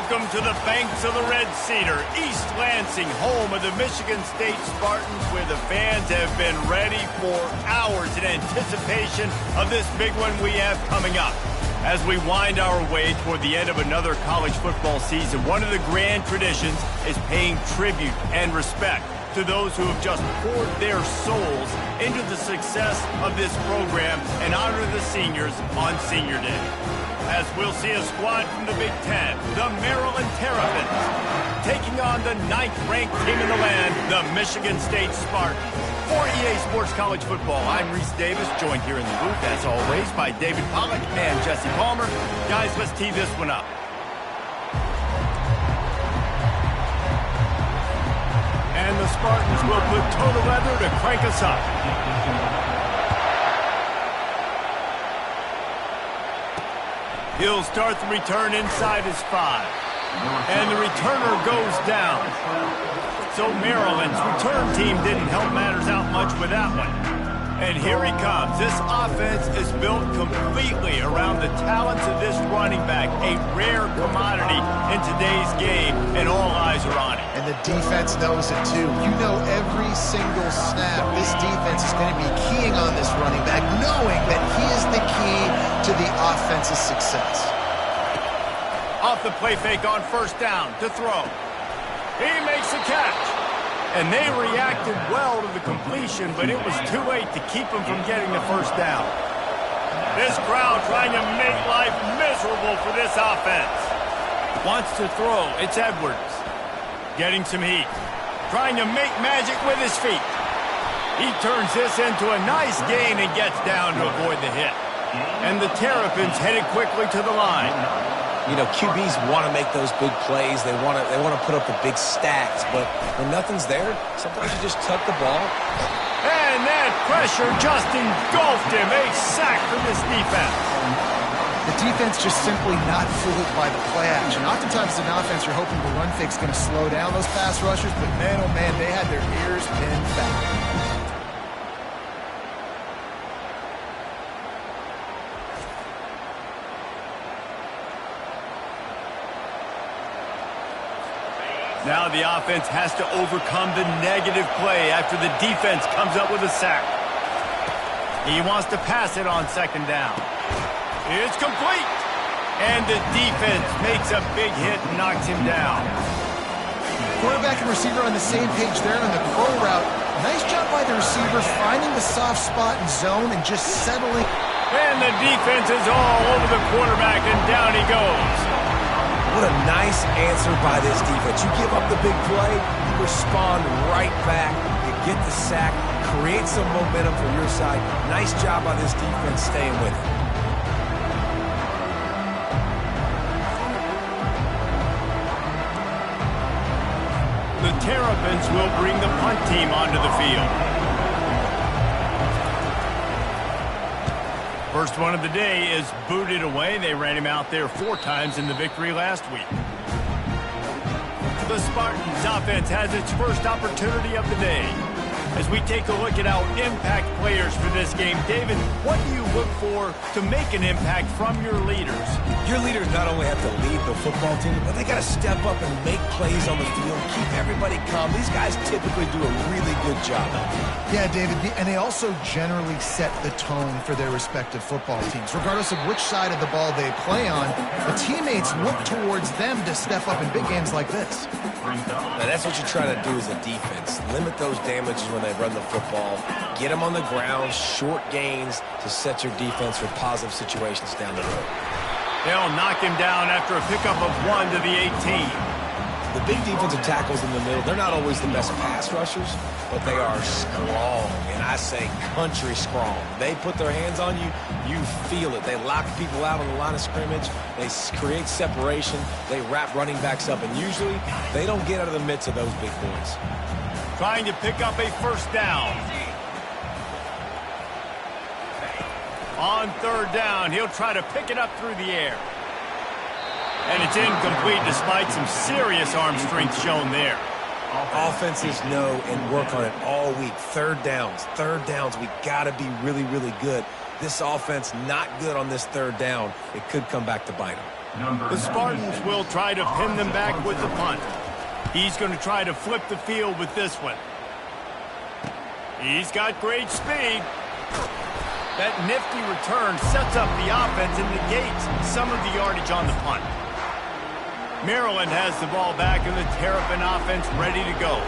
Welcome to the banks of the Red Cedar, East Lansing, home of the Michigan State Spartans, where the fans have been ready for hours in anticipation of this big one we have coming up. As we wind our way toward the end of another college football season, one of the grand traditions is paying tribute and respect to those who have just poured their souls into the success of this program and honor the seniors on Senior Day. As we'll see a squad from the Big Ten, the Maryland Terrapins, taking on the 9th-ranked team in the land, the Michigan State Spartans. For EA Sports College Football, I'm Reese Davis, joined here in the booth, as always, by David Pollack and Jesse Palmer. Guys, let's tee this one up. And the Spartans will put total leather to crank us up. He'll start the return inside his 5. And the returner goes down. So Maryland's return team didn't help matters out much with that one. And here he comes. This offense is built completely around the talents of this running back, a rare commodity in today's game, and all eyes are on it. And the defense knows it too. You know every single snap, this defense is going to be keying on this running back, knowing that he is the key to the offense's success. Off the play fake on first down to throw. He makes the catch. And they reacted well to the completion, but it was too late to keep him from getting the first down. This crowd trying to make life miserable for this offense. Wants to throw. It's Edwards. Getting some heat. Trying to make magic with his feet. He turns this into a nice gain and gets down to avoid the hit. And the Terrapins headed quickly to the line. You know, QBs want to make those big plays. They want to put up the big stacks. But when nothing's there, sometimes you just tuck the ball. And that pressure just engulfed him. A sack for this defense. The defense just simply not fooled by the play action. Oftentimes as an offense, you're hoping the run fake's going to slow down those pass rushers. But man, oh man, they had their ears pinned back. Now the offense has to overcome the negative play after the defense comes up with a sack. He wants to pass it on second down. It's complete. And the defense makes a big hit and knocks him down. Quarterback and receiver on the same page there on the throw route. Nice job by the receiver finding the soft spot in zone and just settling. And the defense is all over the quarterback, and down he goes. What a nice answer by this defense. You give up the big play, you respond right back, you get the sack, create some momentum for your side. Nice job by this defense staying with it. The Terrapins will bring the punt team onto the field. First one of the day is booted away. They ran him out there 4 times in the victory last week. The Spartans offense has its first opportunity of the day. As we take a look at our impact players for this game, David, what do you look for to make an impact from your leaders? Your leaders not only have to lead the football team, but they got to step up and make plays on the field, keep everybody calm. These guys typically do a really good job. Yeah, David, and they also generally set the tone for their respective football teams. Regardless of which side of the ball they play on, the teammates look towards them to step up in big games like this. Now, that's what you try to do as a defense. Limit those damages when they run the football. Get them on the ground, short gains to set your defense for positive situations down the road. They'll knock him down after a pickup of 1 to the 18. The big defensive tackles in the middle, they're not always the best pass rushers, but they are strong, and I say country strong. They put their hands on you, you feel it. They lock people out on the line of scrimmage. They create separation. They wrap running backs up, and usually they don't get out of the midst of those big boys. Trying to pick up a first down. On third down, he'll try to pick it up through the air. And it's incomplete despite some serious arm strength shown there. Offenses know and work on it all week. Third downs. We got to be really, really good. This offense not good on this third down. It could come back to bite them. The Spartans will try to pin them back with the punt. He's going to try to flip the field with this one. He's got great speed. That nifty return sets up the offense and negates some of the yardage on the punt. Maryland has the ball back and the Terrapin offense ready to go.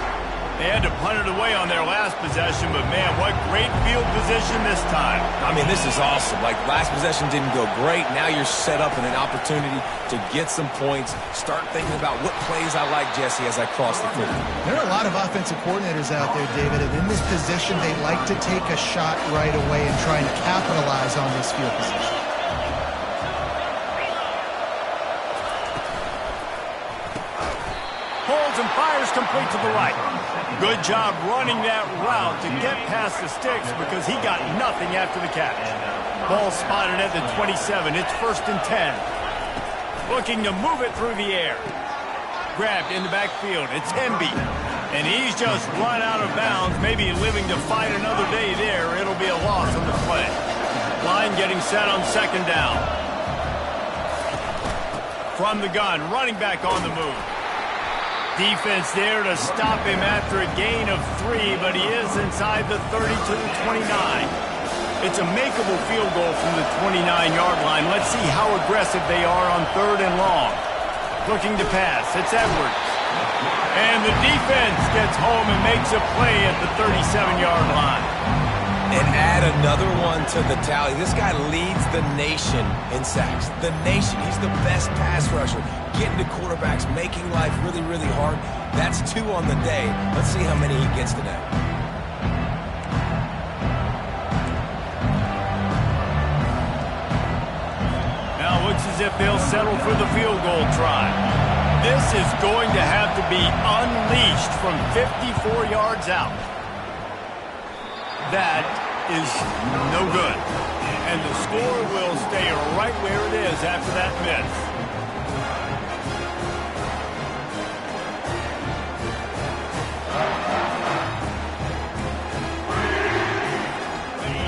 They had to punt it away on their last possession, but man, what great field position this time. I mean, this is awesome. Like, last possession didn't go great. Now you're set up in an opportunity to get some points. Start thinking about what plays I like, Jesse, as I cross the field. There are a lot of offensive coordinators out there, David, and in this position, they like to take a shot right away and try and capitalize on this field position. Holds and fires complete to the right. Good job running that route to get past the sticks because he got nothing after the catch. Ball spotted at the 27. It's 1st and 10. Looking to move it through the air. Grabbed in the backfield. It's Hemby. And he's just run out of bounds, maybe living to fight another day there. It'll be a loss on the play. Line getting set on 2nd down. From the gun, running back on the move. Defense there to stop him after a gain of 3, but he is inside the 30 to the 29. It's a makeable field goal from the 29-yard line. Let's see how aggressive they are on 3rd and long. Looking to pass. It's Edwards. And the defense gets home and makes a play at the 37-yard line. And add another one to the tally. This guy leads the nation in sacks. The nation. He's the best pass rusher. Getting to quarterbacks, making life really, really hard. That's 2 on the day. Let's see how many he gets today. Now it looks as if they'll settle for the field goal try. This is going to have to be unleashed from 54 yards out. That is no good. And the score will stay right where it is after that miss.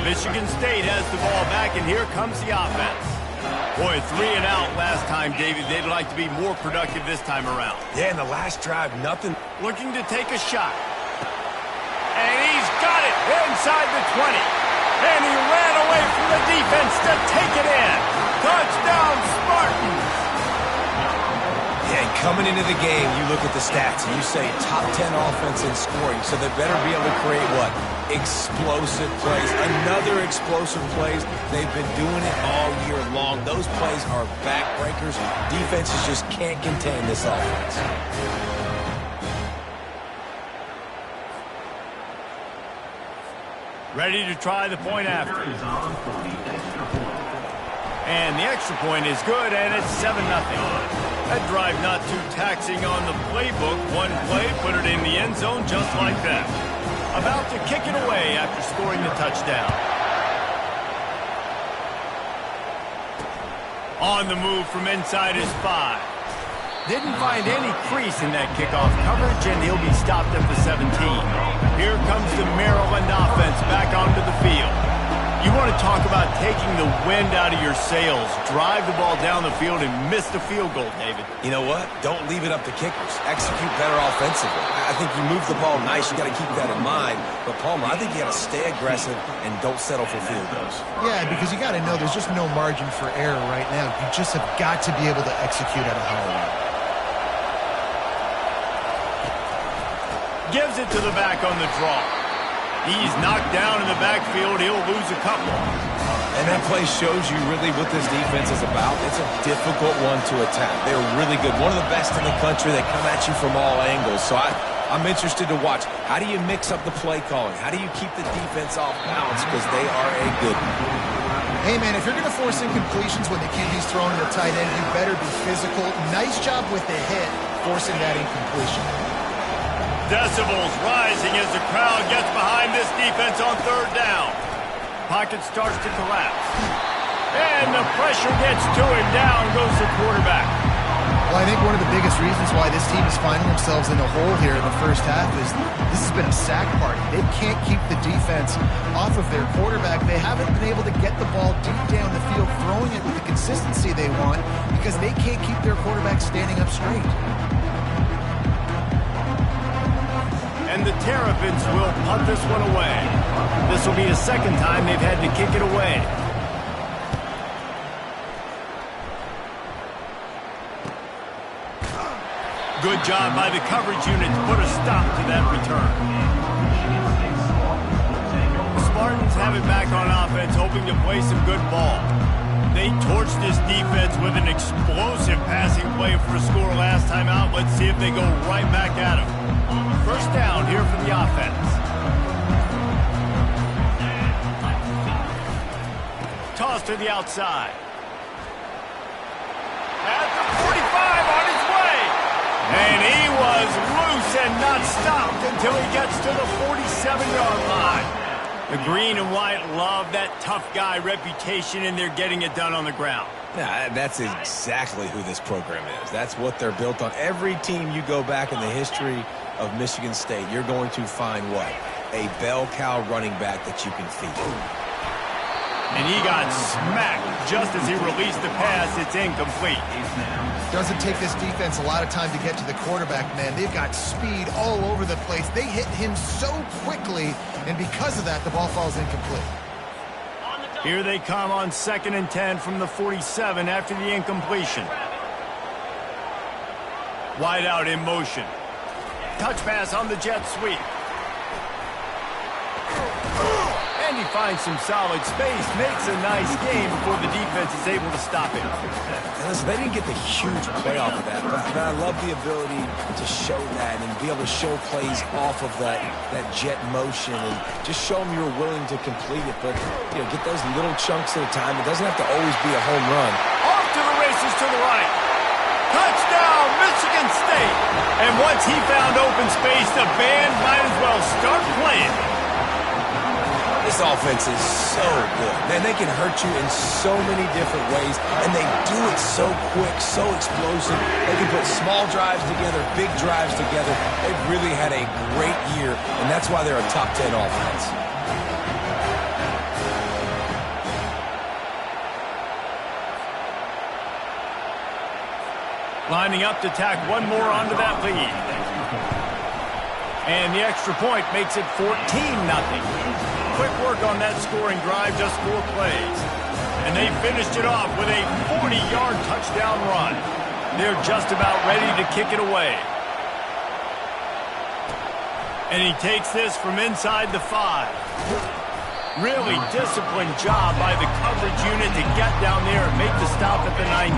Michigan State has the ball back, and here comes the offense. Boy, 3 and out last time, David. They'd like to be more productive this time around. Yeah, in the last drive, nothing. Looking to take a shot. And he's got it inside the 20. And he ran away from the defense to take it in. Touchdown, Spartans. Yeah, and coming into the game, you look at the stats and you say top 10 offense in scoring, so they better be able to create what? Explosive plays. Another explosive plays. They've been doing it all year long. Those plays are backbreakers. Defenses just can't contain this offense. Ready to try the point after. And the extra point is good, and it's 7-0. That drive not too taxing on the playbook. One play, put it in the end zone just like that. About to kick it away after scoring the touchdown. On the move from inside his 5. Didn't find any crease in that kickoff coverage, and he'll be stopped at the 17. Here comes the Maryland offense back onto the field. You want to talk about taking the wind out of your sails. Drive the ball down the field and miss the field goal, David. You know what? Don't leave it up to kickers. Execute better offensively. I think you move the ball nice. You got to keep that in mind. But, Palmer, I think you got to stay aggressive and don't settle for field goals. Yeah, because you got to know there's just no margin for error right now. You just have got to be able to execute at a high level. Gives it to the back on the draw. He's knocked down in the backfield. He'll lose a couple. And that play shows you really what this defense is about. It's a difficult one to attack. They're really good. One of the best in the country. They come at you from all angles. So I'm interested to watch. How do you mix up the play calling? How do you keep the defense off balance? Because they are a good one. Hey, man, if you're going to force incompletions when the QB's throwing to the tight end, you better be physical. Nice job with the hit, forcing that incompletion. Decibels rising as the crowd gets behind this defense on 3rd down. Pocket starts to collapse. And the pressure gets to him. Down goes the quarterback. Well, I think one of the biggest reasons why this team is finding themselves in a hole here in the first half is this has been a sack party. They can't keep the defense off of their quarterback. They haven't been able to get the ball deep down the field, throwing it with the consistency they want because they can't keep their quarterback standing up straight. And the Terrapins will punt this one away. This will be the second time they've had to kick it away. Good job by the coverage unit to put a stop to that return. The Spartans have it back on offense, hoping to play some good ball. They torched this defense with an explosive passing play for a score last time out. Let's see if they go right back at them. First down here for the offense. Toss to the outside. At the 45 on his way. And he was loose and not stopped until he gets to the 47-yard line. The green and white love that tough guy reputation, and they're getting it done on the ground. Yeah, that's exactly who this program is. That's what they're built on. Every team you go back in the history of Michigan State, you're going to find what? A bell cow running back that you can feed. And he got smacked just as he released the pass. It's incomplete. Doesn't take this defense a lot of time to get to the quarterback, man. They've got speed all over the place. They hit him so quickly, and because of that, the ball falls incomplete. Here they come on 2nd and 10 from the 47 after the incompletion. Wide out in motion. Touch pass on the jet sweep. And he finds some solid space, makes a nice game before the defense is able to stop him. And listen, they didn't get the huge play off of that, but I love the ability to show that and be able to show plays off of that jet motion and just show them you're willing to complete it. But, you know, get those little chunks at a time. It doesn't have to always be a home run. Off to the races to the right. Touchdown, Michigan State. And once he found open space, the band might as well start playing. This offense is so good. Man, they can hurt you in so many different ways, and they do it so quick, so explosive. They can put small drives together, big drives together. They've really had a great year, and that's why they're a top 10 offense. Lining up to tack one more onto that lead. And the extra point makes it 14-0. Quick work on that scoring drive, just 4 plays. And they finished it off with a 40-yard touchdown run. They're just about ready to kick it away. And he takes this from inside the 5. Really disciplined job by the coverage unit to get down there and make the stop at the 19.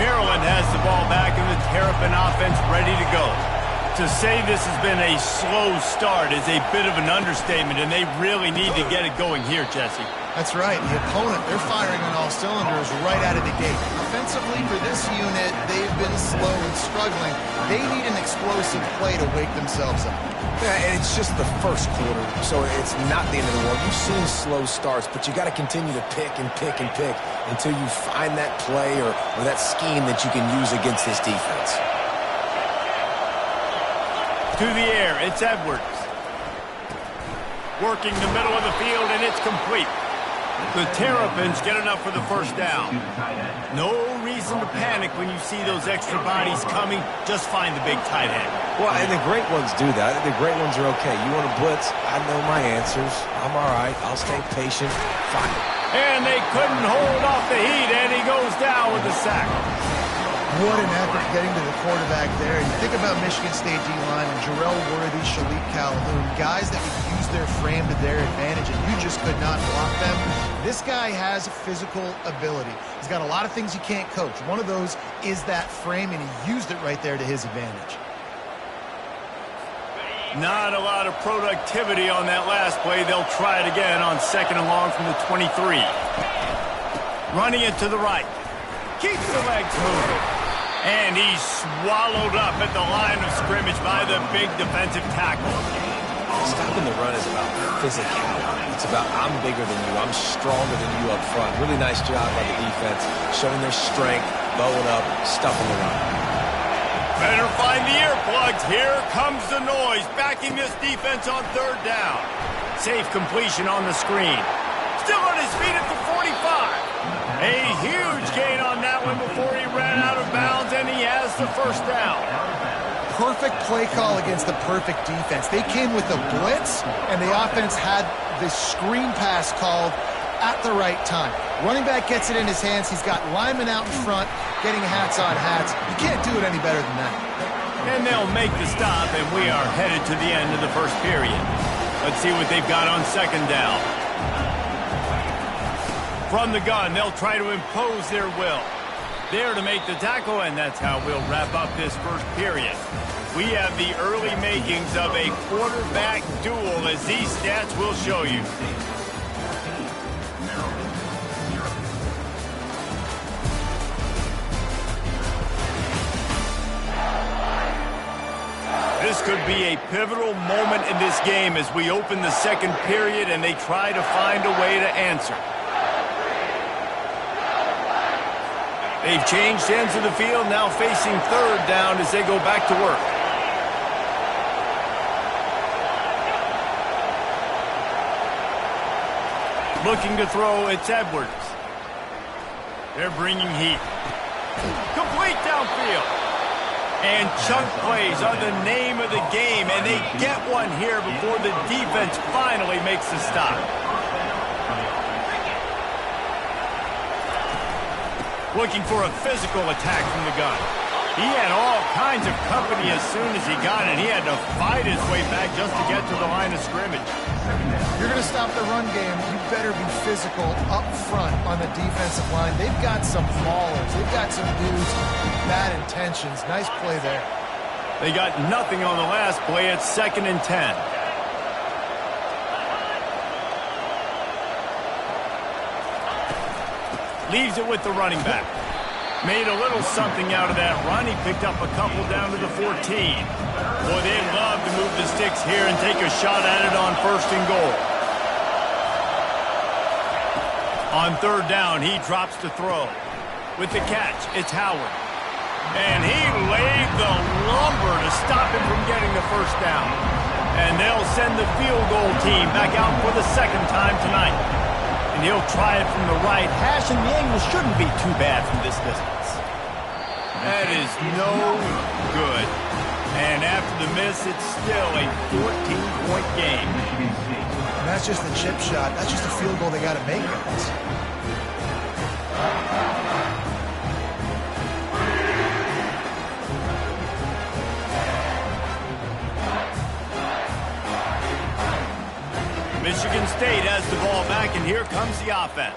Maryland has the ball back and the Terrapin offense ready to go. To say this has been a slow start is a bit of an understatement, and they really need to get it going here, Jesse. That's right. The opponent, they're firing on all cylinders right out of the gate. Offensively, for this unit, they've been slow and struggling. They need an explosive play to wake themselves up. Yeah, and it's just the first quarter, so it's not the end of the world. You've seen slow starts, but you got to continue to pick and pick and pick until you find that play or that scheme that you can use against this defense. To the air, it's Edwards. Working the middle of the field, and it's complete. The Terrapins get enough for the first down. No reason to panic when you see those extra bodies coming. Just find the big tight end. Well, and the great ones do that. The great ones are okay. You want to blitz? I know my answers. I'm all right. I'll stay patient. Fine. And they couldn't hold off the heat, and he goes down with the sack. What an effort getting to the quarterback there. You think about Michigan State D-line and Jarrell Worthy, Shalik Calhoun, guys that would use their frame to their advantage, and you just could not block them. This guy has physical ability. He's got a lot of things you can't coach. One of those is that frame, and he used it right there to his advantage. Not a lot of productivity on that last play. They'll try it again on 2nd and long from the 23. Running it to the right. Keeps the legs moving. And he's swallowed up at the line of scrimmage by the big defensive tackle. Stopping the run is about physicality. It's about I'm bigger than you. I'm stronger than you up front. Really nice job by the defense, showing their strength, bowing up, stuffing the run. Better find the earplugs. Here comes the noise, backing this defense on third down. Safe completion on the screen. Still on his feet at the 45. A huge gain on that one before he ran out of bounds, and he has the first down. Perfect play call against the perfect defense. They came with a blitz, and the offense had the screen pass called at the right time. Running back gets it in his hands. He's got linemen out in front getting hats on hats. You can't do it any better than that. And they'll make the stop, and we are headed to the end of the first period. Let's see what they've got on second down. From the gun, they'll try to impose their will. There to make the tackle, and that's how we'll wrap up this first period. We have the early makings of a quarterback duel, as these stats will show you. This could be a pivotal moment in this game as we open the second period and they try to find a way to answer. They've changed ends of the field, now facing third down as they go back to work. Looking to throw, it's Edwards. They're bringing heat. Complete downfield. And chunk plays are the name of the game, and they get one here before the defense finally makes the stop. Looking for a physical attack from the gun. He had all kinds of company as soon as he got it. He had to fight his way back just to get to the line of scrimmage. You're going to stop the run game, you better be physical up front on the defensive line. They've got some maulers. They've got some dudes, bad intentions. Nice play there. They got nothing on the last play. It's 2nd and 10. Leaves it with the running back. Made a little something out of that run. He picked up a couple down to the 14. Boy, they'd love to move the sticks here and take a shot at it on 1st and goal. On 3rd down, he drops to throw. With the catch, it's Howard. And he laid the lumber to stop him from getting the first down. And they'll send the field goal team back out for the 2nd time tonight. And he'll try it from the right hash, and the angle shouldn't be too bad from this distance. That is no good. And after the miss, it's still a 14-point game. And that's just the chip shot. That's just a field goal they got to make, guys. Michigan State has the ball back, and here comes the offense.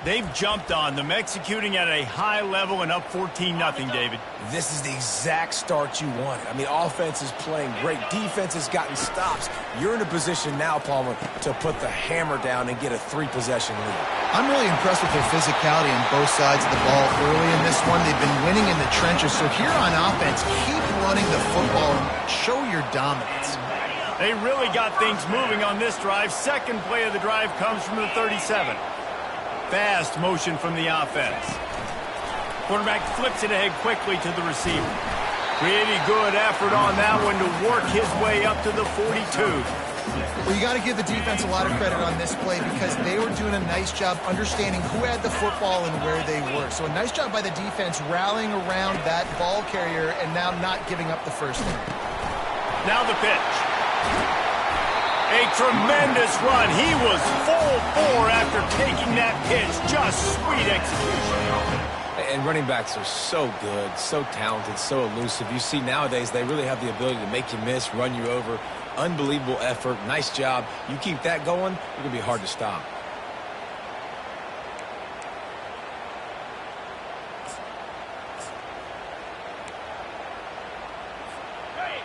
They've jumped on them, executing at a high level and up 14-0, David. This is the exact start you wanted. I mean, offense is playing great. Defense has gotten stops. You're in a position now, Palmer, to put the hammer down and get a 3-possession lead. I'm really impressed with their physicality on both sides of the ball early in this one. They've been winning in the trenches. So here on offense, keep running the football and show your dominance. They really got things moving on this drive. 2nd play of the drive comes from the 37. Fast motion from the offense. Quarterback flips it ahead quickly to the receiver. Pretty good effort on that one to work his way up to the 42. Well, you got to give the defense a lot of credit on this play because they were doing a nice job understanding who had the football and where they were. So a nice job by the defense rallying around that ball carrier and now not giving up the first down. Now the pitch. A tremendous run. He was full bore after taking that pitch. Just sweet execution. And running backs are so good, so talented, so elusive. You see nowadays they really have the ability to make you miss, run you over. Unbelievable effort. Nice job. You keep that going, you're going to be hard to stop.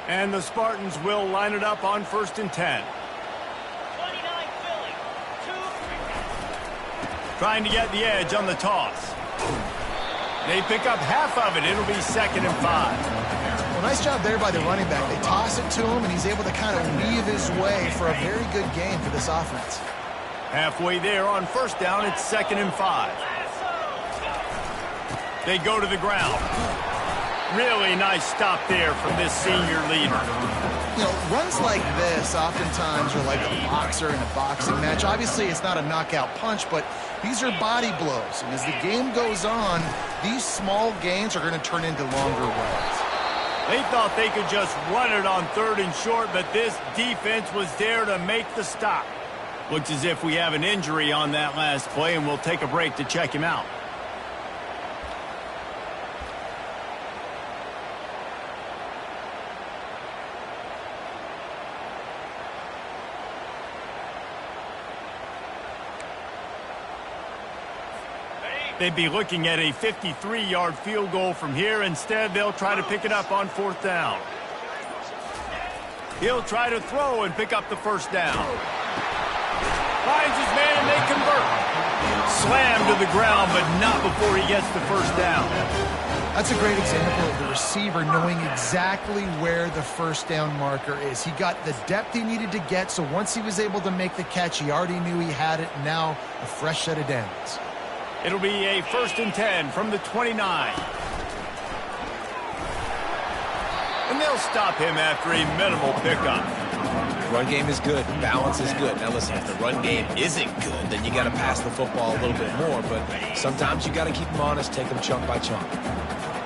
And the Spartans will line it up on 1st and 10. Trying to get the edge on the toss. They pick up half of it. It'll be 2nd and 5. Well, nice job there by the running back. They toss it to him, and he's able to kind of weave his way for a very good gain for this offense. Halfway there on 1st down, it's 2nd and 5. They go to the ground. Really nice stop there from this senior leader. You know, runs like this oftentimes are like a boxer in a boxing match. Obviously, it's not a knockout punch, but these are body blows. And as the game goes on, these small gains are going to turn into longer runs. They thought they could just run it on 3rd and short, but this defense was there to make the stop. Looks as if we have an injury on that last play, and we'll take a break to check him out. They'd be looking at a 53-yard field goal from here. Instead, they'll try to pick it up on 4th down. He'll try to throw and pick up the 1st down. Finds his man and they convert. Slammed to the ground, but not before he gets the 1st down. That's a great example of the receiver knowing exactly where the 1st down marker is. He got the depth he needed to get, so once he was able to make the catch, he already knew he had it. Now, a fresh set of downs. It'll be a 1st and 10 from the 29. And they'll stop him after a minimal pickup. Run game is good. Balance is good. Now, listen, if the run game isn't good, then you got to pass the football a little bit more. But sometimes you got to keep them honest, take them chunk by chunk.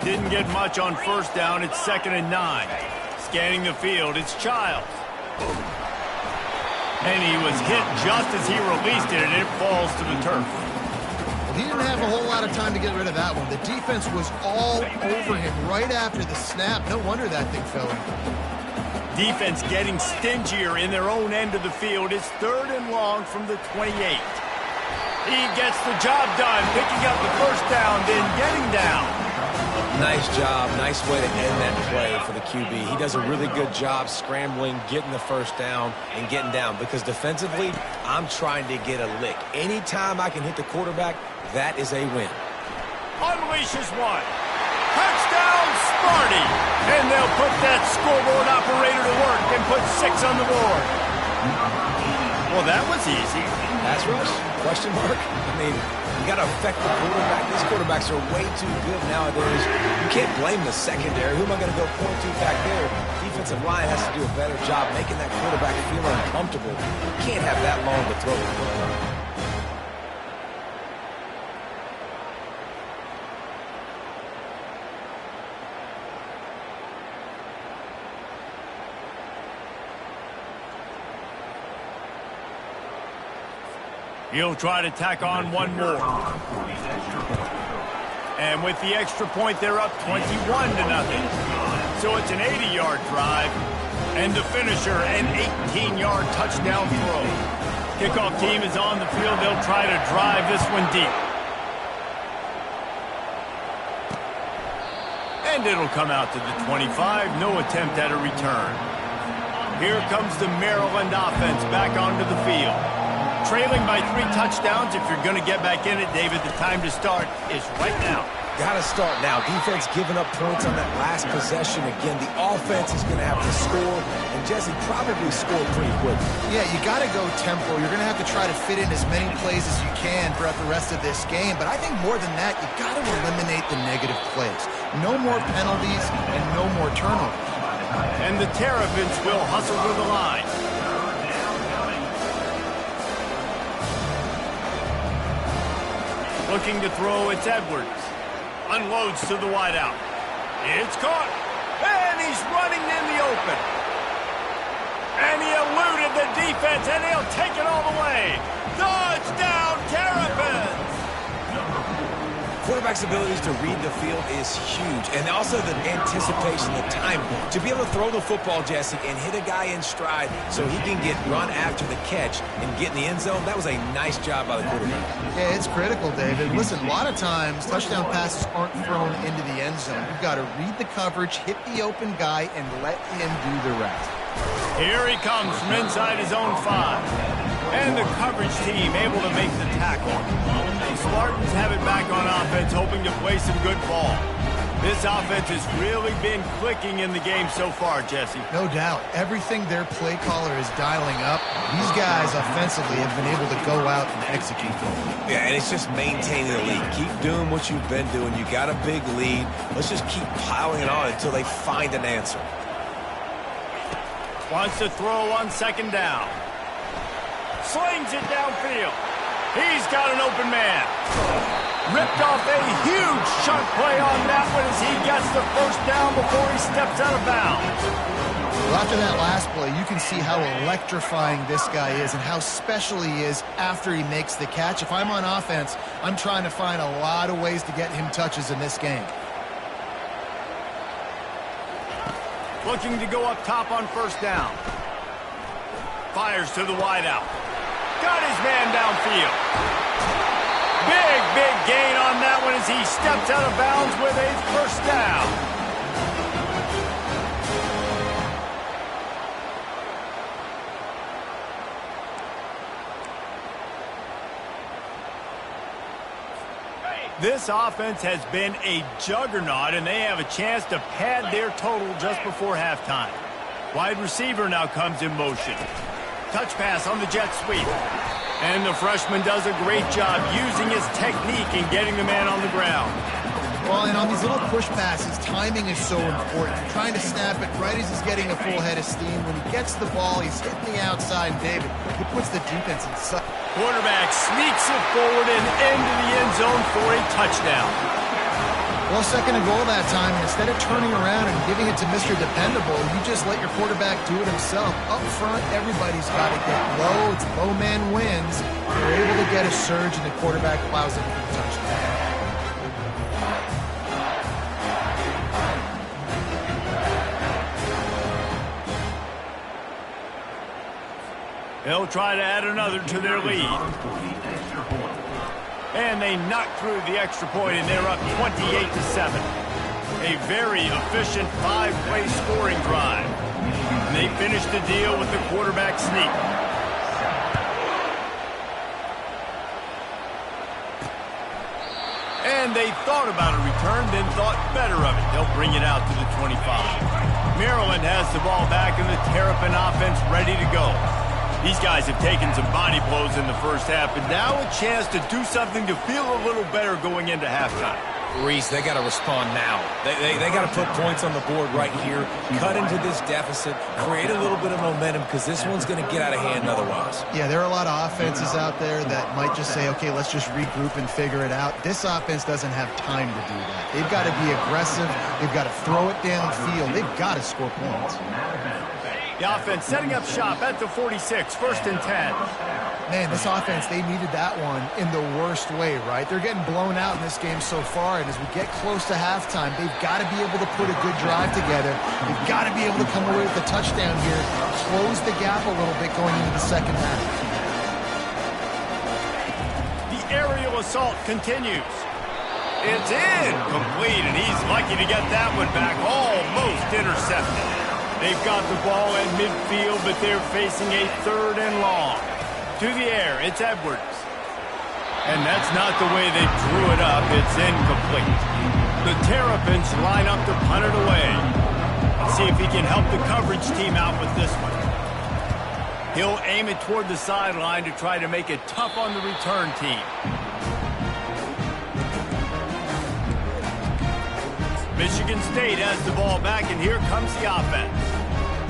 Didn't get much on 1st down. It's 2nd and 9. Scanning the field, it's Childs. And he was hit just as he released it, and it falls to the turf. He didn't have a whole lot of time to get rid of that one. The defense was all over him right after the snap. No wonder that thing fell in. Defense getting stingier in their own end of the field. It's 3rd and long from the 28. He gets the job done, picking up the 1st down, then getting down. Nice job. Nice way to end that play for the QB. He does a really good job scrambling, getting the 1st down, and getting down. Because defensively, I'm trying to get a lick. Anytime I can hit the quarterback, that is a win. Unleashes one. Touchdown, Sparty. And they'll put that scoreboard operator to work and put 6 on the board. Well, that was easy. Pass rush? Question mark? I mean, you got to affect the quarterback. These quarterbacks are way too good nowadays. You can't blame the secondary. Who am I going to go point to back there? Defensive line has to do a better job making that quarterback feel uncomfortable. You can't have that long to throw the football. He'll try to tack on one more. And with the extra point, they're up 21-0. So it's an 80-yard drive. And the finisher, an 18-yard touchdown throw. Kickoff team is on the field. They'll try to drive this one deep. And it'll come out to the 25. No attempt at a return. Here comes the Maryland offense back onto the field. Trailing by 3 touchdowns. If you're going to get back in it, David, the time to start is right now. Got to start now. Defense giving up points on that last possession. Again, the offense is going to have to score, and Jesse probably scored pretty quick. Yeah, you got to go tempo. You're going to have to try to fit in as many plays as you can throughout the rest of this game. But I think more than that, you got to eliminate the negative plays. No more penalties and no more turnovers. And the Terrapins will hustle to the line. Looking to throw, it's Edwards. Unloads to the wideout. It's caught. And he's running in the open. And he eluded the defense, and he'll take it all the way. Touchdown, Terrapins! Quarterback's abilities to read the field is huge. And also the anticipation, the time. To be able to throw the football, Jesse, and hit a guy in stride so he can get run after the catch and get in the end zone, that was a nice job by the quarterback. Yeah, it's critical, David. Listen, a lot of times touchdown passes aren't thrown into the end zone. You've got to read the coverage, hit the open guy, and let him do the rest. Here he comes from inside his own 5. And the coverage team able to make the tackle. The Spartans have it back on offense, hoping to play some good ball. This offense has really been clicking in the game so far, Jesse. No doubt. Everything their play caller is dialing up, these guys offensively have been able to go out and execute. Yeah, and it's just maintaining the lead. Keep doing what you've been doing. You got a big lead. Let's just keep piling it on until they find an answer. Wants to throw on second down. Slings it downfield. He's got an open man. Ripped off a huge chunk play on that one as he gets the first down before he steps out of bounds. Well, after that last play, you can see how electrifying this guy is and how special he is after he makes the catch. If I'm on offense, I'm trying to find a lot of ways to get him touches in this game. Looking to go up top on first down. Fires to the wideout. Got his man downfield. Big gain on that one as he steps out of bounds with a first down. This offense has been a juggernaut, and they have a chance to pad their total just before halftime. Wide receiver now comes in motion. Touch pass on the jet sweep. And the freshman does a great job using his technique and getting the man on the ground. Well, and on these little push passes, timing is so important. Trying to snap it right as he's getting a full head of steam. When he gets the ball, he's hitting the outside, and David, he puts the defense inside. Quarterback sneaks it forward and into the end zone for a touchdown. Well, second and goal that time, and instead of turning around and giving it to Mr. Dependable, you just let your quarterback do it himself. Up front, everybody's got to get low. It's low man wins. They're able to get a surge, and the quarterback plows it for the touchdown. They'll try to add another to their lead. And they knock through the extra point, and they're up 28-7. A very efficient 5-play scoring drive. And they finish the deal with the quarterback sneak. And they thought about a return, then thought better of it. They'll bring it out to the 25. Maryland has the ball back, and the Terrapin offense ready to go. These guys have taken some body blows in the first half, and now a chance to do something to feel a little better going into halftime. Reese, they got to respond now. They got to put points on the board right here, cut into this deficit, create a little bit of momentum, because this one's going to get out of hand otherwise. Yeah, there are a lot of offenses out there that might just say, okay, let's just regroup and figure it out. This offense doesn't have time to do that. They've got to be aggressive. They've got to throw it downfield. They've got to score points. The offense setting up shop at the 46, 1st and 10. Man, this offense, they needed that one in the worst way, right? They're getting blown out in this game so far, and as we get close to halftime, they've got to be able to put a good drive together. They've got to be able to come away with a touchdown here, close the gap a little bit going into the second half. The aerial assault continues. It's incomplete, and he's lucky to get that one back, almost intercepted. They've got the ball at midfield, but they're facing a 3rd and long. To the air, it's Edwards. And that's not the way they drew it up. It's incomplete. The Terrapins line up to punt it away. Let's see if he can help the coverage team out with this one. He'll aim it toward the sideline to try to make it tough on the return team. Michigan State has the ball back, and here comes the offense.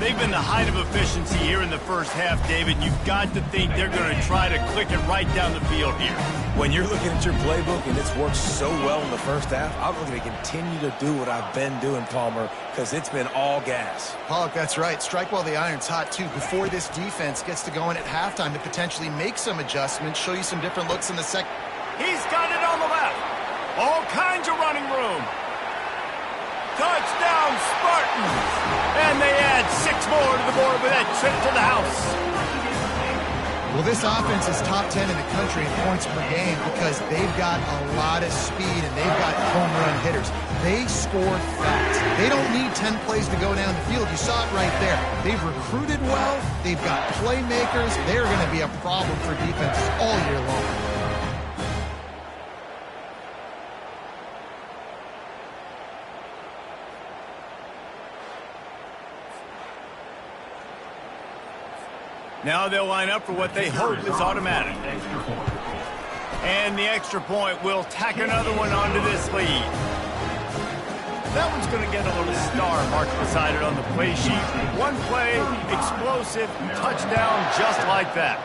They've been the height of efficiency here in the first half, David. You've got to think they're going to try to click it right down the field here. When you're looking at your playbook and it's worked so well in the first half, I'm going to continue to do what I've been doing, Palmer, because it's been all gas. Pollock, that's right. Strike while the iron's hot, too. Before this defense gets to going at halftime to potentially make some adjustments, show you some different looks in the second. He's got it on the left. All kinds of running room. Touchdown, Spartans! And they add 6 more to the board with that trip to the house. Well, this offense is top 10 in the country in points per game because they've got a lot of speed and they've got home run hitters. They score fast. They don't need 10 plays to go down the field. You saw it right there. They've recruited well. They've got playmakers. They're going to be a problem for defenses all year long. Now they'll line up for what they hope is automatic. And the extra point will tack another one onto this lead. That one's going to get a little star marked beside it on the play sheet. One play, explosive, touchdown just like that.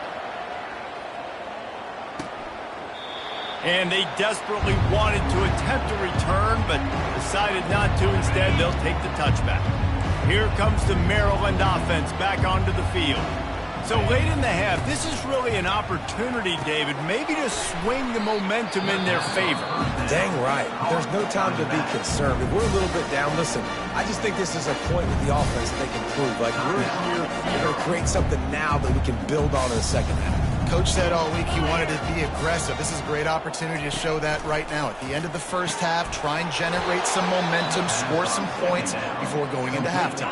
And they desperately wanted to attempt a return, but decided not to. Instead, they'll take the touchback. Here comes the Maryland offense back onto the field. So late in the half, this is really an opportunity, David, maybe to swing the momentum in their favor. Dang right. There's no time to be concerned. If we're a little bit down, listen, I just think this is a point with the offense that they can prove. Like, we're here, we're going to create something now that we can build on in the second half. Coach said all week he wanted to be aggressive. This is a great opportunity to show that right now. At the end of the first half, try and generate some momentum, score some points before going into halftime.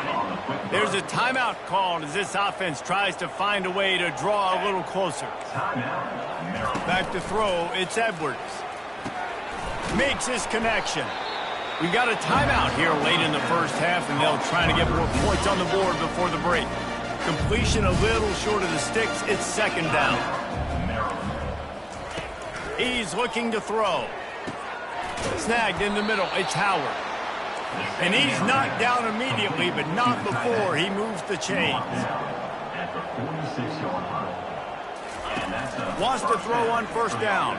There's a timeout called as this offense tries to find a way to draw a little closer. Back to throw, it's Edwards. Makes his connection. We've got a timeout here late in the first half, and they'll try to get more points on the board before the break. Completion a little short of the sticks. It's second down. He's looking to throw. Snagged in the middle. It's Howard. And he's knocked down immediately, but not before he moves the chains. Wants to throw on first down.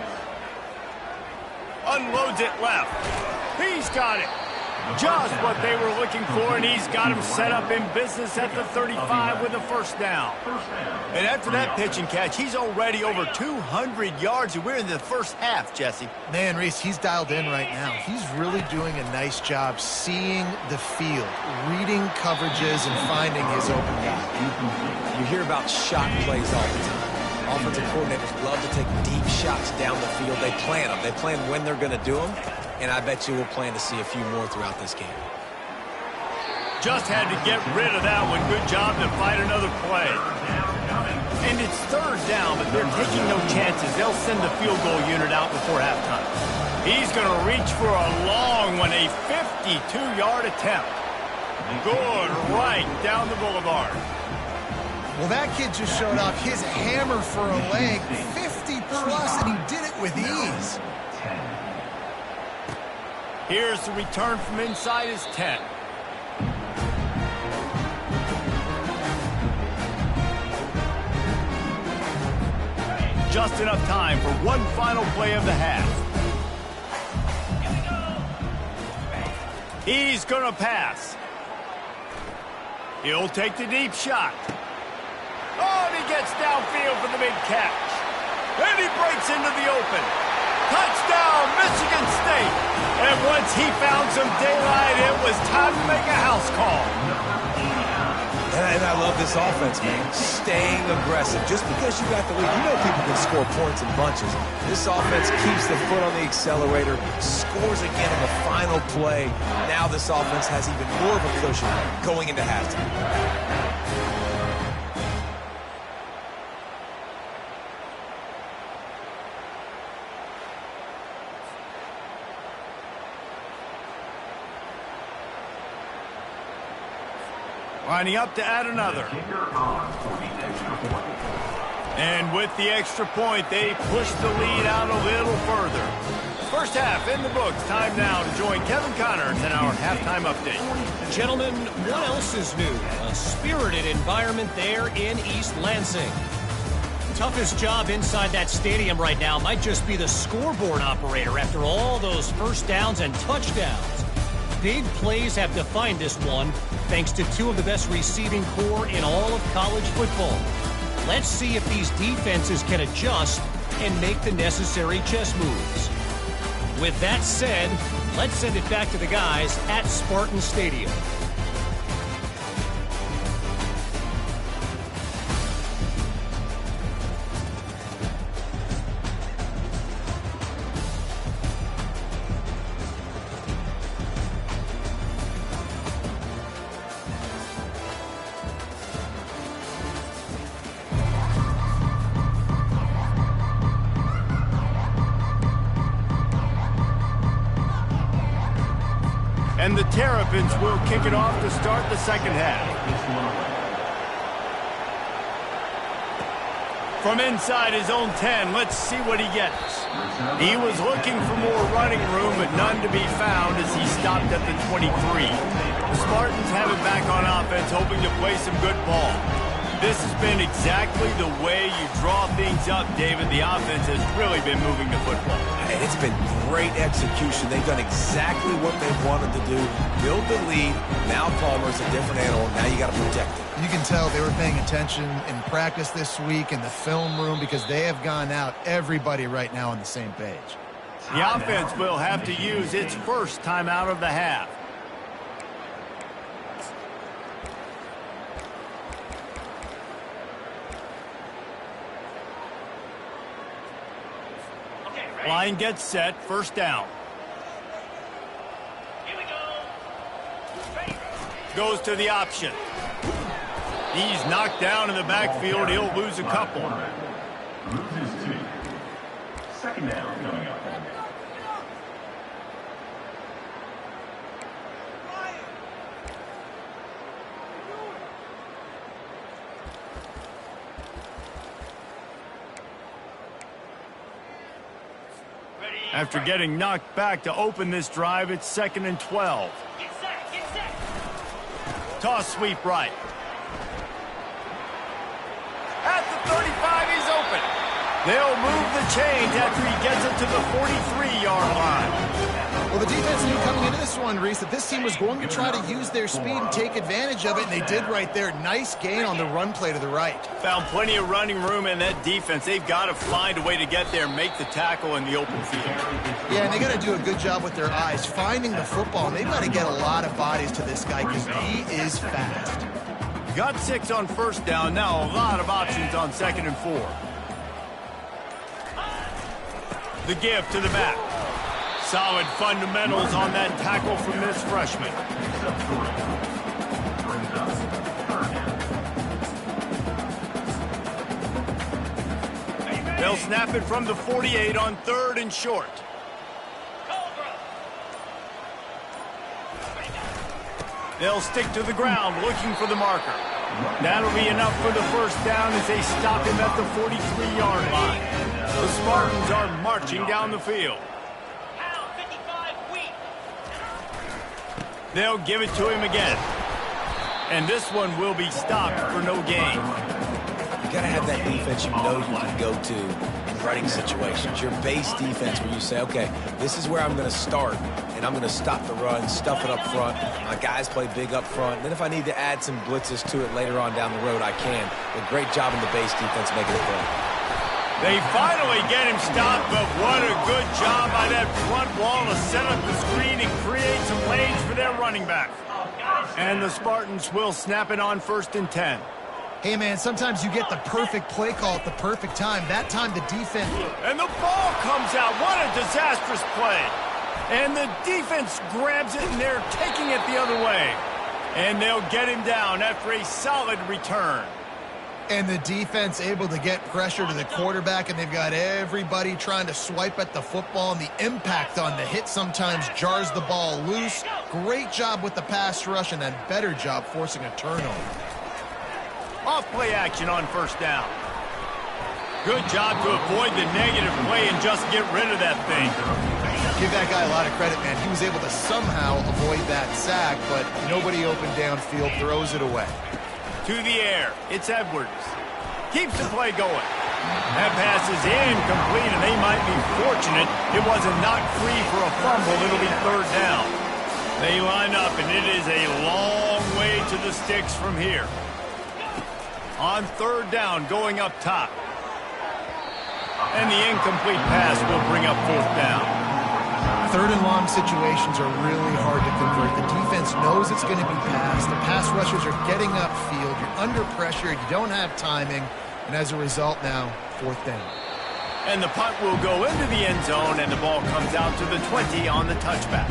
Unloads it left. He's got it. Just what they were looking for, and he's got him set up in business at the 35 with a first down. And after that pitch and catch, he's already over 200 yards, and we're in the first half, Jesse. Man, Reese, he's dialed in right now. He's really doing a nice job seeing the field, reading coverages, and finding his open guy. You hear about shot plays all the time. Offensive coordinators love to take deep shots down the field. They plan them. They plan when they're going to do them. And I bet you we'll plan to see a few more throughout this game. Just had to get rid of that one. Good job to fight another play. And it's third down, but they're taking no chances. They'll send the field goal unit out before halftime. He's going to reach for a long one, a 52-yard attempt. Good right down the boulevard. Well, that kid just showed off his hammer for a leg, 50-plus, and he did it with ease. Here's the return from inside his 10. Just enough time for one final play of the half. He's going to pass. He'll take the deep shot. Oh, and he gets downfield for the big catch. And he breaks into the open. Touchdown, Michigan State. And once he found some daylight, it was time to make a house call. And I love this offense, man. Staying aggressive. Just because you got the lead, you know people can score points in bunches. This offense keeps the foot on the accelerator, scores again on the final play. Now this offense has even more of a cushion going into halftime. Lining up to add another. And with the extra point, they push the lead out a little further. First half in the books. Time now to join Kevin Connors in our halftime update. Gentlemen, what else is new? A spirited environment there in East Lansing. Toughest job inside that stadium right now might just be the scoreboard operator after all those first downs and touchdowns. Big plays have defined this one, thanks to two of the best receiving corps in all of college football. Let's see if these defenses can adjust and make the necessary chess moves. With that said, let's send it back to the guys at Spartan Stadium. And the Terrapins will kick it off to start the second half. From inside his own 10, let's see what he gets. He was looking for more running room, but none to be found as he stopped at the 23. The Spartans have it back on offense, hoping to play some good ball. This has been exactly the way you draw things up, David. The offense has really been moving the football. And it's been great execution. They've done exactly what they wanted to do. Build the lead. Now Palmer's a different animal. Now you got to protect it. You can tell they were paying attention in practice this week in the film room because they have gone out, everybody right now on the same page. The offense will have to use its first timeout of the half. Line gets set, first down. Here we go. Goes to the option. He's knocked down in the backfield. He'll lose a couple. Loses 2. Second down coming up. After getting knocked back to open this drive, it's 2nd and 12. Get set, get set. Toss sweep right. At the 35, he's open. They'll move the chains after he gets it to the 43-yard line. Well, the defense knew coming into this one, Reese, that this team was going to try to use their speed and take advantage of it, and they did right there. Nice gain on the run play to the right. Found plenty of running room in that defense. They've got to find a way to get there, make the tackle in the open field. Yeah, and they got to do a good job with their eyes, finding the football, and they've got to get a lot of bodies to this guy because he is fast. Got 6 on first down. Now a lot of options on 2nd and 4. The give to the back. Solid fundamentals on that tackle from this freshman. They'll snap it from the 48 on 3rd and short. They'll stick to the ground looking for the marker. That'll be enough for the first down as they stop him at the 43-yard line. The Spartans are marching down the field. They'll give it to him again. And this one will be stopped for no gain. You got to have that defense you know you can go to in running situations. Your base defense where you say, okay, this is where I'm going to start, and I'm going to stop the run, stuff it up front. My guys play big up front. And then if I need to add some blitzes to it later on down the road, I can. But great job in the base defense making it play. They finally get him stopped, but what a good job by that front wall to set up the screen and create some lanes for their running back. And the Spartans will snap it on 1st and 10. Hey, man, sometimes you get the perfect play call at the perfect time. That time the defense... And the ball comes out. What a disastrous play. And the defense grabs it, and they're taking it the other way. And they'll get him down after a solid return. And the defense able to get pressure to the quarterback, and they've got everybody trying to swipe at the football, and the impact on the hit sometimes jars the ball loose. Great job with the pass rush, and a better job forcing a turnover. Off-play action on 1st down. Good job to avoid the negative play and just get rid of that thing. Give that guy a lot of credit, man. He was able to somehow avoid that sack, but nobody open downfield, throws it away. To the air, it's Edwards. Keeps the play going. That pass is incomplete, and they might be fortunate it wasn't knocked free for a fumble. It'll be 3rd down. They line up, and it is a long way to the sticks from here. On 3rd down, going up top. And the incomplete pass will bring up 4th down. 3rd and long situations are really hard to convert. The defense knows it's going to be passed. The pass rushers are getting upfield. You're under pressure. You don't have timing. And as a result now, 4th down. And the punt will go into the end zone, and the ball comes out to the 20 on the touchback.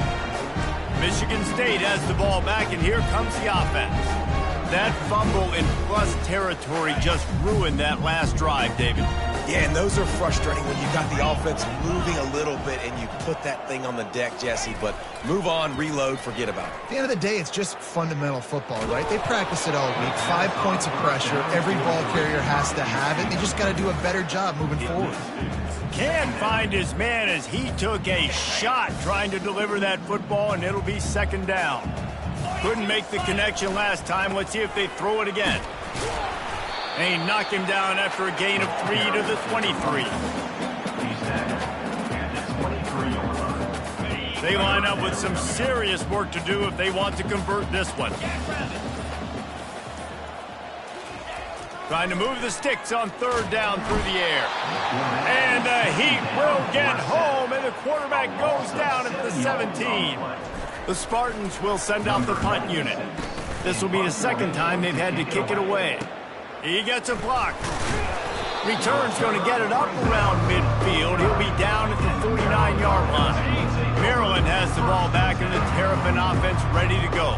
Michigan State has the ball back, and here comes the offense. That fumble in plus territory just ruined that last drive, David. Yeah, and those are frustrating when you've got the offense moving a little bit and you put that thing on the deck, Jesse. But move on, reload, forget about it. At the end of the day, it's just fundamental football, right? They practice it all week. 5 points of pressure. Every ball carrier has to have it. They just got to do a better job moving forward. Can't find his man as he took a shot trying to deliver that football, and it'll be second down. Couldn't make the connection last time. Let's see if they throw it again. And he knocked him down after a gain of 3 to the 23. They line up with some serious work to do if they want to convert this one. Trying to move the sticks on third down through the air. And the Heat will get home, and the quarterback goes down at the 17. The Spartans will send out the punt unit. This will be the second time they've had to kick it away. He gets a block. Return's going to get it up around midfield. He'll be down at the 49-yard line. Maryland has the ball back, and the Terrapin offense ready to go.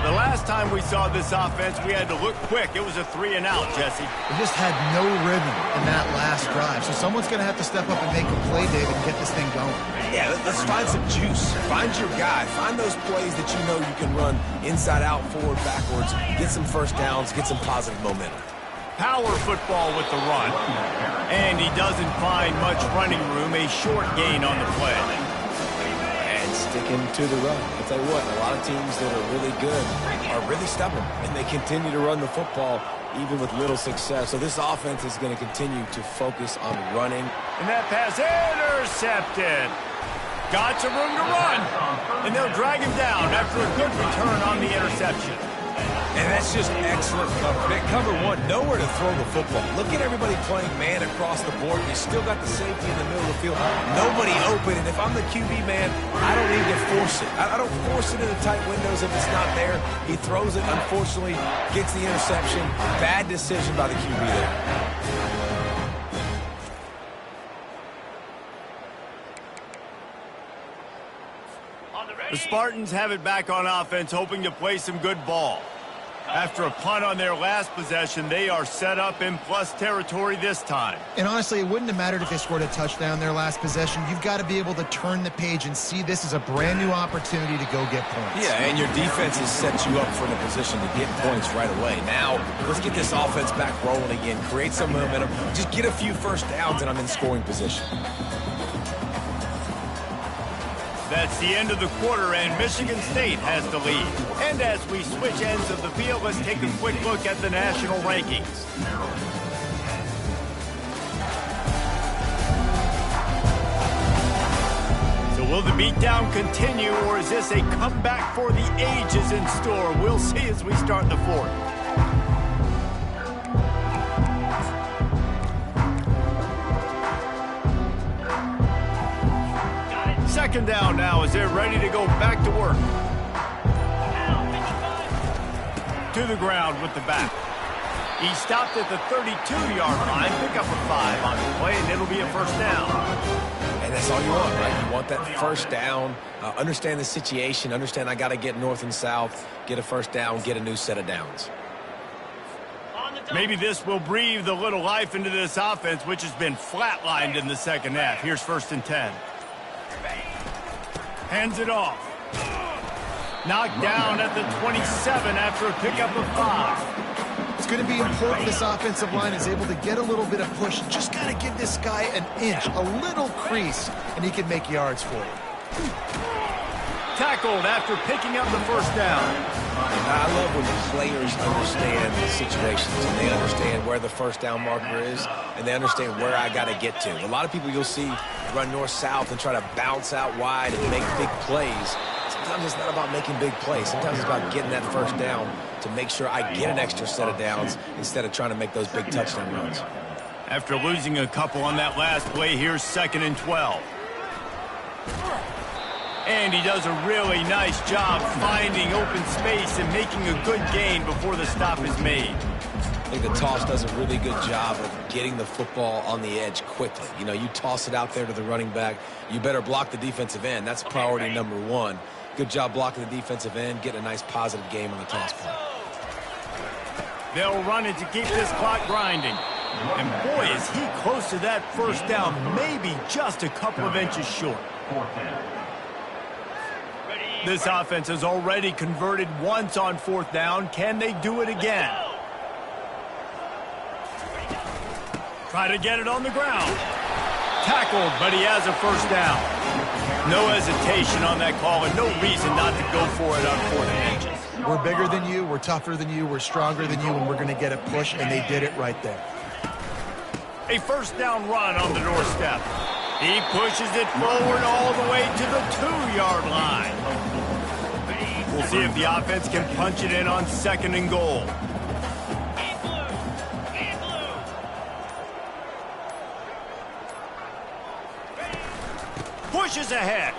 The last time we saw this offense, we had to look quick. It was a 3-and-out, Jesse. They just had no rhythm in that last drive. So someone's going to have to step up and make a play, David, and get this thing going. Yeah, let's find some juice. Find your guy. Find those plays that you know you can run inside out, forward, backwards. Get some first downs. Get some positive momentum. Power football with the run. And he doesn't find much running room. A short gain on the play. And sticking to the run. I'll tell you what, a lot of teams that are really good are really stubborn. And they continue to run the football even with little success. So this offense is going to continue to focus on running. And that pass intercepted. Got some room to run. And they'll drag him down after a good return on the interception. And that's just excellent cover. Cover one, nowhere to throw the football. Look at everybody playing man across the board. You still got the safety in the middle of the field. Nobody open. And if I'm the QB, man, I don't need to force it. I don't force it into tight windows if it's not there. He throws it, unfortunately, gets the interception. Bad decision by the QB there. The Spartans have it back on offense, hoping to play some good ball. After a punt on their last possession, they are set up in plus territory this time. And honestly, it wouldn't have mattered if they scored a touchdown their last possession. You've got to be able to turn the page and see this as a brand new opportunity to go get points. Yeah, and your defense has set you up for the position to get points right away. Now, let's get this offense back rolling again, create some momentum, just get a few first downs, and I'm in scoring position. That's the end of the quarter, and Michigan State has the lead. And as we switch ends of the field, let's take a quick look at the national rankings. So will the beatdown continue, or is this a comeback for the ages in store? We'll see as we start the fourth. Second down now as they're ready to go back to work. To the ground with the back. He stopped at the 32-yard line. Pick up a 5 on the play, and it'll be a first down. And that's all you want, right? You want that first down. Understand the situation. Understand I got to get north and south, get a first down, get a new set of downs. Maybe this will breathe a little life into this offense, which has been flatlined in the second half. Here's 1st and 10. Hands it off. Knocked down at the 27 after a pickup of 5. It's going to be important this offensive line is able to get a little bit of push. Just got to give this guy an inch, a little crease, and he can make yards for you. Tackled after picking up the first down. I love when players understand the situations and they understand where the first down marker is and they understand where I got to get to. A lot of people you'll see run north-south and try to bounce out wide and make big plays. Sometimes it's not about making big plays. Sometimes it's about getting that first down to make sure I get an extra set of downs instead of trying to make those big touchdown runs. After losing a couple on that last play, here's 2nd and 12. And he does a really nice job finding open space and making a good gain before the stop is made. I think the toss does a really good job of getting the football on the edge quickly. You know, you toss it out there to the running back. You better block the defensive end. That's priority number 1. Good job blocking the defensive end, getting a nice positive game on the toss play. They'll run it to keep this clock grinding. And boy, is he close close to that first down, maybe just a couple of inches short. This offense has already converted once on fourth down. Can they do it again? Try to get it on the ground. Tackled, but he has a first down. No hesitation on that call, and no reason not to go for it on fourth and inches. We're bigger than you, we're tougher than you, we're stronger than you, and we're going to get a push, and they did it right there. A first down run on the doorstep. He pushes it forward all the way to the 2-yard line. We'll see if the offense can punch it in on second and goal. Pushes ahead.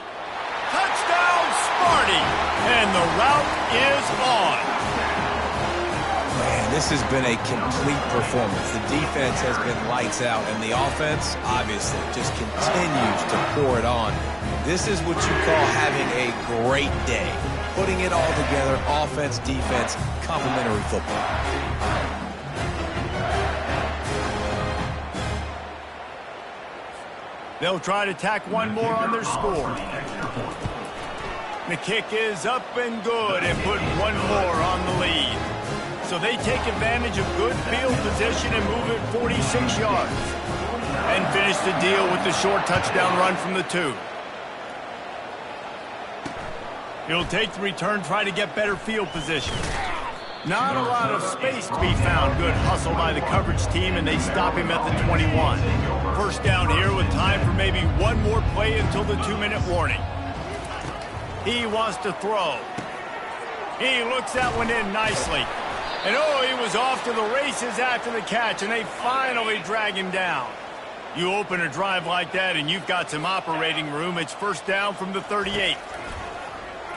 Touchdown, Sparty. And the route is on. Man, this has been a complete performance. The defense has been lights out, and the offense, obviously, just continues to pour it on. This is what you call having a great day. Putting it all together, offense, defense, complementary football. They'll try to tack one more on their score. The kick is up and good and put one more on the lead. So they take advantage of good field position and move it 46 yards. And finish the deal with the short touchdown run from the 2. He'll take the return, try to get better field position. Not a lot of space to be found. Good hustle by the coverage team, and they stop him at the 21. First down here with time for maybe one more play until the 2-minute warning. He wants to throw. He looks that one in nicely. And oh, he was off to the races after the catch, and they finally drag him down. You open a drive like that, and you've got some operating room. It's first down from the 38.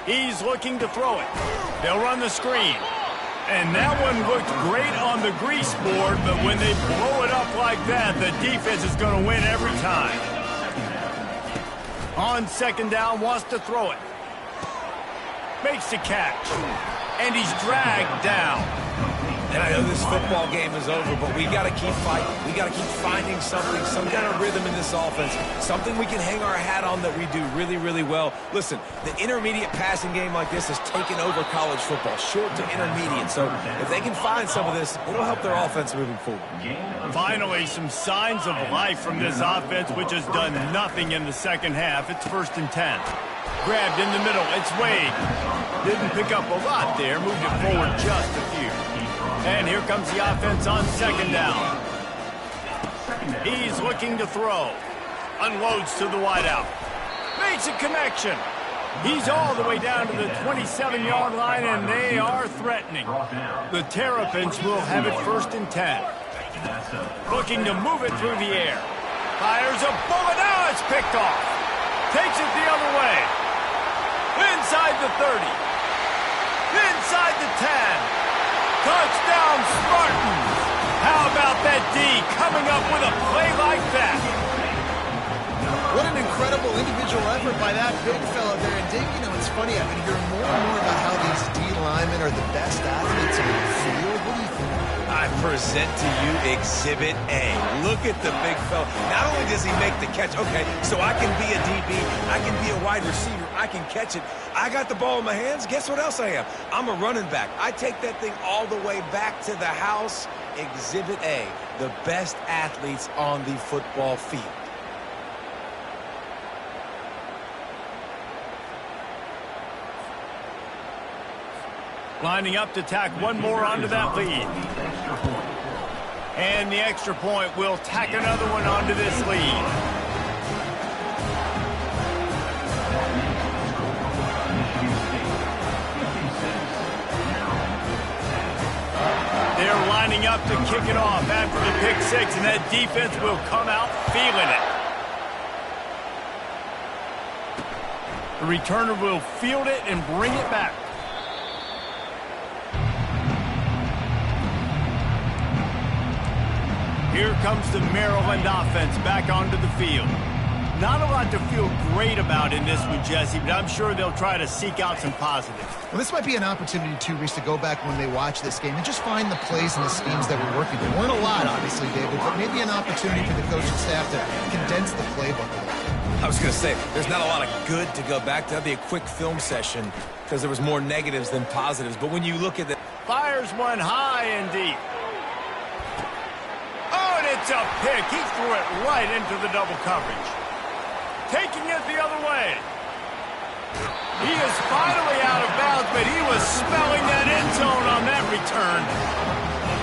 He's looking to throw it. They'll run the screen. And that one looked great on the grease board, but when they blow it up like that, the defense is going to win every time. On second down, wants to throw it. Makes the catch. And he's dragged down. And I know this football game is over, but we got to keep fighting. We got to keep finding something, some kind of rhythm in this offense, something we can hang our hat on that we do really, really well. Listen, the intermediate passing game like this has taken over college football, short to intermediate. So if they can find some of this, it'll help their offense moving forward. Finally, some signs of life from this offense, which has done nothing in the second half. It's first and 10. Grabbed in the middle. It's Wade. Didn't pick up a lot there. Moved it forward just a few. And here comes the offense on second down. He's looking to throw. Unloads to the wideout. Makes a connection. He's all the way down to the 27-yard line, and they are threatening. The Terrapins will have it first and 10. Looking to move it through the air. Fires a bullet. Now it's picked off. Takes it the other way. Inside the 30. Inside the 10. Touchdown, Spartans! How about that D coming up with a play like that? What an incredible individual effort by that big fella there. And Dave, you know, it's funny, I've been hearing more and more about how these D linemen are the best athletes on the field. What do you think? I present to you Exhibit A. Look at the big fella. Not only does he make the catch, okay, so I can be a DB, I can be a wide receiver, I can catch it. I got the ball in my hands. Guess what else I am? I'm a running back. I take that thing all the way back to the house. Exhibit A, the best athletes on the football field. Lining up to tack one more onto that lead. And the extra point will tack another one onto this lead. They're lining up to kick it off after the pick six, and that defense will come out feeling it. The returner will field it and bring it back. Here comes the Maryland offense back onto the field. Not a lot to feel great about in this one, Jesse, but I'm sure they'll try to seek out some positives. Well, this might be an opportunity, too, Reese, to go back when they watch this game and just find the plays and the schemes that were working. There weren't a lot, obviously, David, but maybe an opportunity for the coaching staff to condense the playbook. I was going to say, there's not a lot of good to go back to. That'd be a quick film session because there was more negatives than positives. But when you look at it, fires one high and deep. Oh, and it's a pick. He threw it right into the double coverage. Taking it the other way. He is finally out of bounds, but he was smelling that end zone on that return.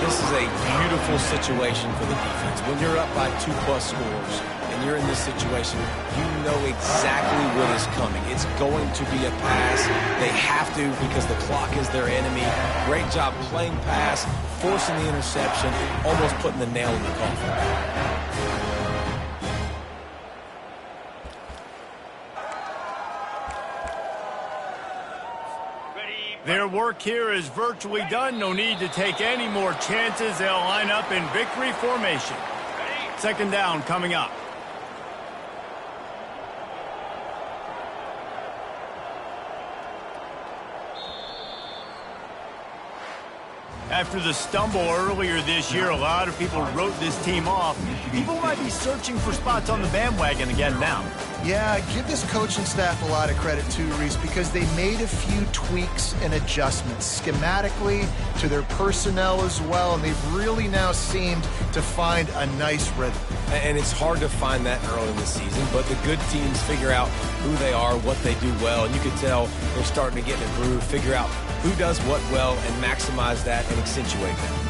this is a beautiful situation for the defense. When you're up by 2+ scores and you're in this situation, you know exactly what is coming. It's going to be a pass. They have to because the clock is their enemy. Great job playing pass, forcing the interception, almost putting the nail in the coffin. Their work here is virtually done. No need to take any more chances. They'll line up in victory formation. Second down coming up. After the stumble earlier this year, a lot of people wrote this team off. People might be searching for spots on the bandwagon again now. Yeah, give this coaching staff a lot of credit too, Reese, because they made a few tweaks and adjustments schematically to their personnel as well, and they've really now seemed to find a nice rhythm. And it's hard to find that early in the season, but the good teams figure out who they are, what they do well, and you can tell they're starting to get in a groove, figure out who does what well, and maximize that and accentuate that.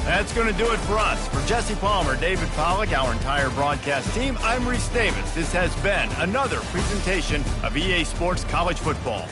That's going to do it for us. For Jesse Palmer, David Pollack, our entire broadcast team, I'm Reese Davis. This has been another presentation of EA Sports College Football.